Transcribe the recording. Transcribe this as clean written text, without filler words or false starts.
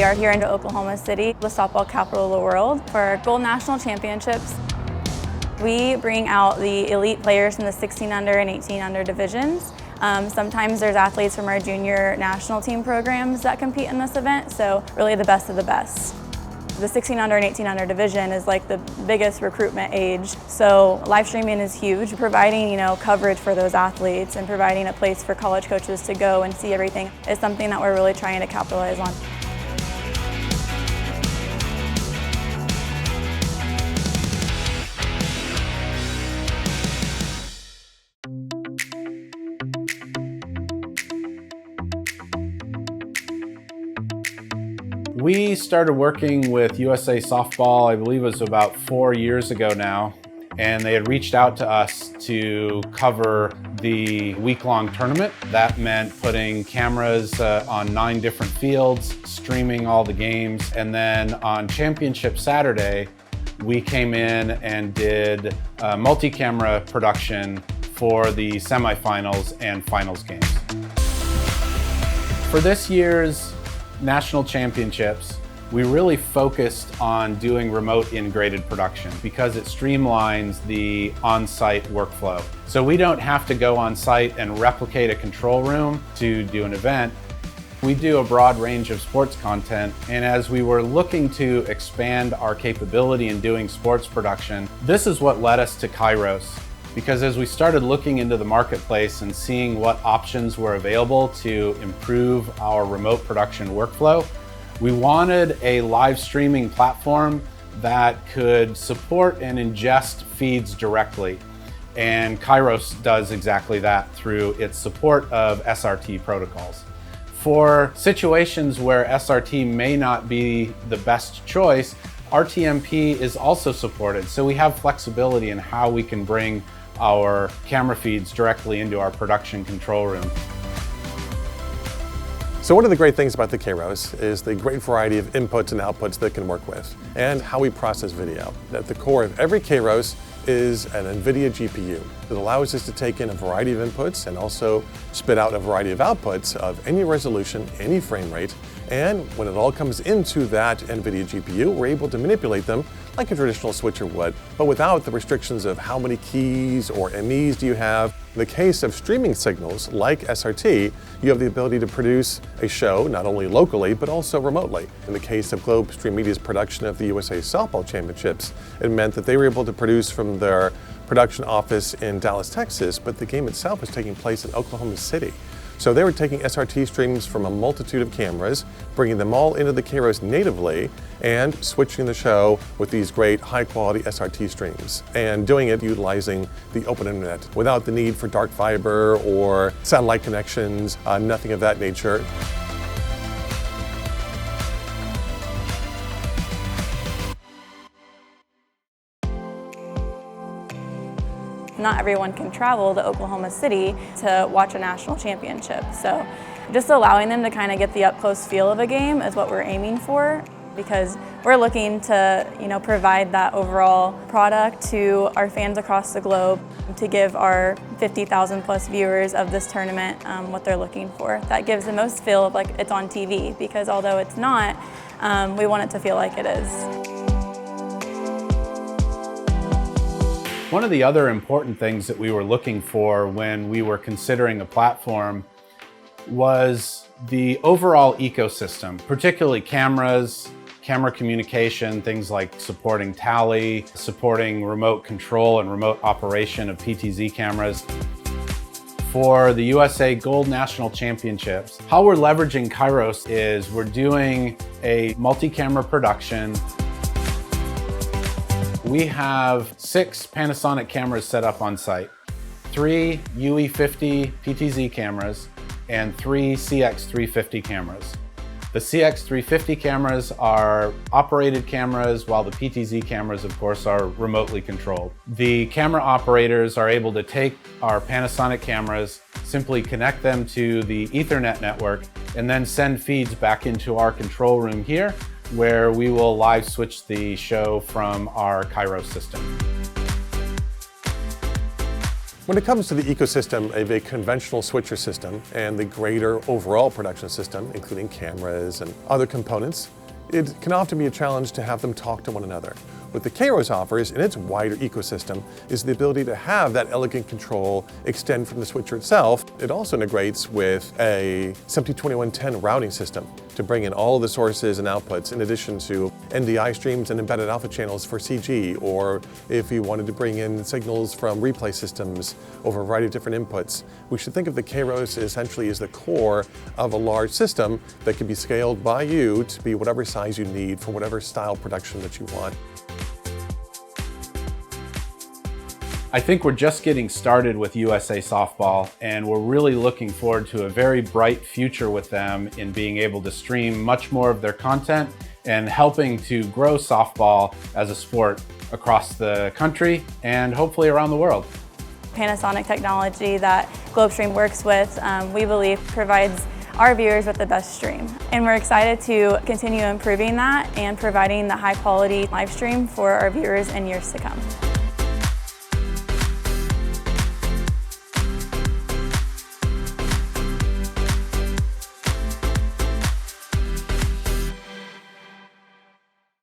We are here in Oklahoma City, the softball capital of the world, for our Gold National Championships. We bring out the elite players from the 16 under and 18 under divisions. Sometimes there's athletes from our junior national team programs that compete in this event, so really the best of the best. The 16 under and 18 under division is like the biggest recruitment age, so live streaming is huge. Providing coverage for those athletes and providing a place for college coaches to go and see everything is something that we're really trying to capitalize on. We started working with USA Softball, I believe it was about 4 years ago now, and they had reached out to us to cover the week-long tournament. That meant putting cameras on 9 different fields, streaming all the games, and then on Championship Saturday, we came in and did a multi-camera production for the semifinals and finals games. For this year's National Championships, we really focused on doing remote integrated production because it streamlines the on-site workflow. So we don't have to go on site and replicate a control room to do an event. We do a broad range of sports content, and as we were looking to expand our capability in doing sports production, this is what led us to KAIROS. Because as we started looking into the marketplace and seeing what options were available to improve our remote production workflow, we wanted a live streaming platform that could support and ingest feeds directly. And KAIROS does exactly that through its support of SRT protocols. For situations where SRT may not be the best choice, RTMP is also supported. So we have flexibility in how we can bring our camera feeds directly into our production control room. So one of the great things about the KAIROS is the great variety of inputs and outputs that it can work with, and how we process video. At the core of every KAIROS is an NVIDIA GPU that allows us to take in a variety of inputs and also spit out a variety of outputs of any resolution, any frame rate, and when it all comes into that NVIDIA GPU, we're able to manipulate them like a traditional switcher would, but without the restrictions of how many keys or MEs do you have. In the case of streaming signals like SRT, you have the ability to produce a show not only locally, but also remotely. In the case of GlobeStream Media's production of the USA Softball Championships, it meant that they were able to produce from their production office in Dallas, Texas, but the game itself was taking place in Oklahoma City. So they were taking SRT streams from a multitude of cameras, bringing them all into the KAIROS natively, and switching the show with these great high-quality SRT streams, and doing it utilizing the open internet without the need for dark fiber or satellite connections, nothing of that nature. Not everyone can travel to Oklahoma City to watch a national championship, so just allowing them to kind of get the up-close feel of a game is what we're aiming for, because we're looking to provide that overall product to our fans across the globe, to give our 50,000 plus viewers of this tournament what they're looking for. That gives the most feel of like it's on TV, because although it's not, we want it to feel like it is. One of the other important things that we were looking for when we were considering a platform was the overall ecosystem, particularly cameras, camera communication, things like supporting tally, supporting remote control and remote operation of PTZ cameras. For the USA Gold National Championships, how we're leveraging KAIROS is we're doing a multi-camera production. We have 6 Panasonic cameras set up on site, 3 UE50 PTZ cameras, and 3 CX350 cameras. The CX350 cameras are operated cameras, while the PTZ cameras, of course, are remotely controlled. The camera operators are able to take our Panasonic cameras, simply connect them to the Ethernet network, and then send feeds back into our control room here, where we will live switch the show from our KAIROS system. When it comes to the ecosystem of a conventional switcher system and the greater overall production system, including cameras and other components, it can often be a challenge to have them talk to one another. What the KAIROS offers in its wider ecosystem is the ability to have that elegant control extend from the switcher itself. It also integrates with a SMPTE 2110 routing system to bring in all of the sources and outputs in addition to NDI streams and embedded alpha channels for CG, or if you wanted to bring in signals from replay systems over a variety of different inputs. We should think of the KAIROS essentially as the core of a large system that can be scaled by you to be whatever size you need for whatever style production that you want. I think we're just getting started with USA Softball, and we're really looking forward to a very bright future with them in being able to stream much more of their content and helping to grow softball as a sport across the country and hopefully around the world. Panasonic technology that GlobeStream works with, we believe provides our viewers with the best stream. And we're excited to continue improving that and providing the high quality live stream for our viewers in years to come.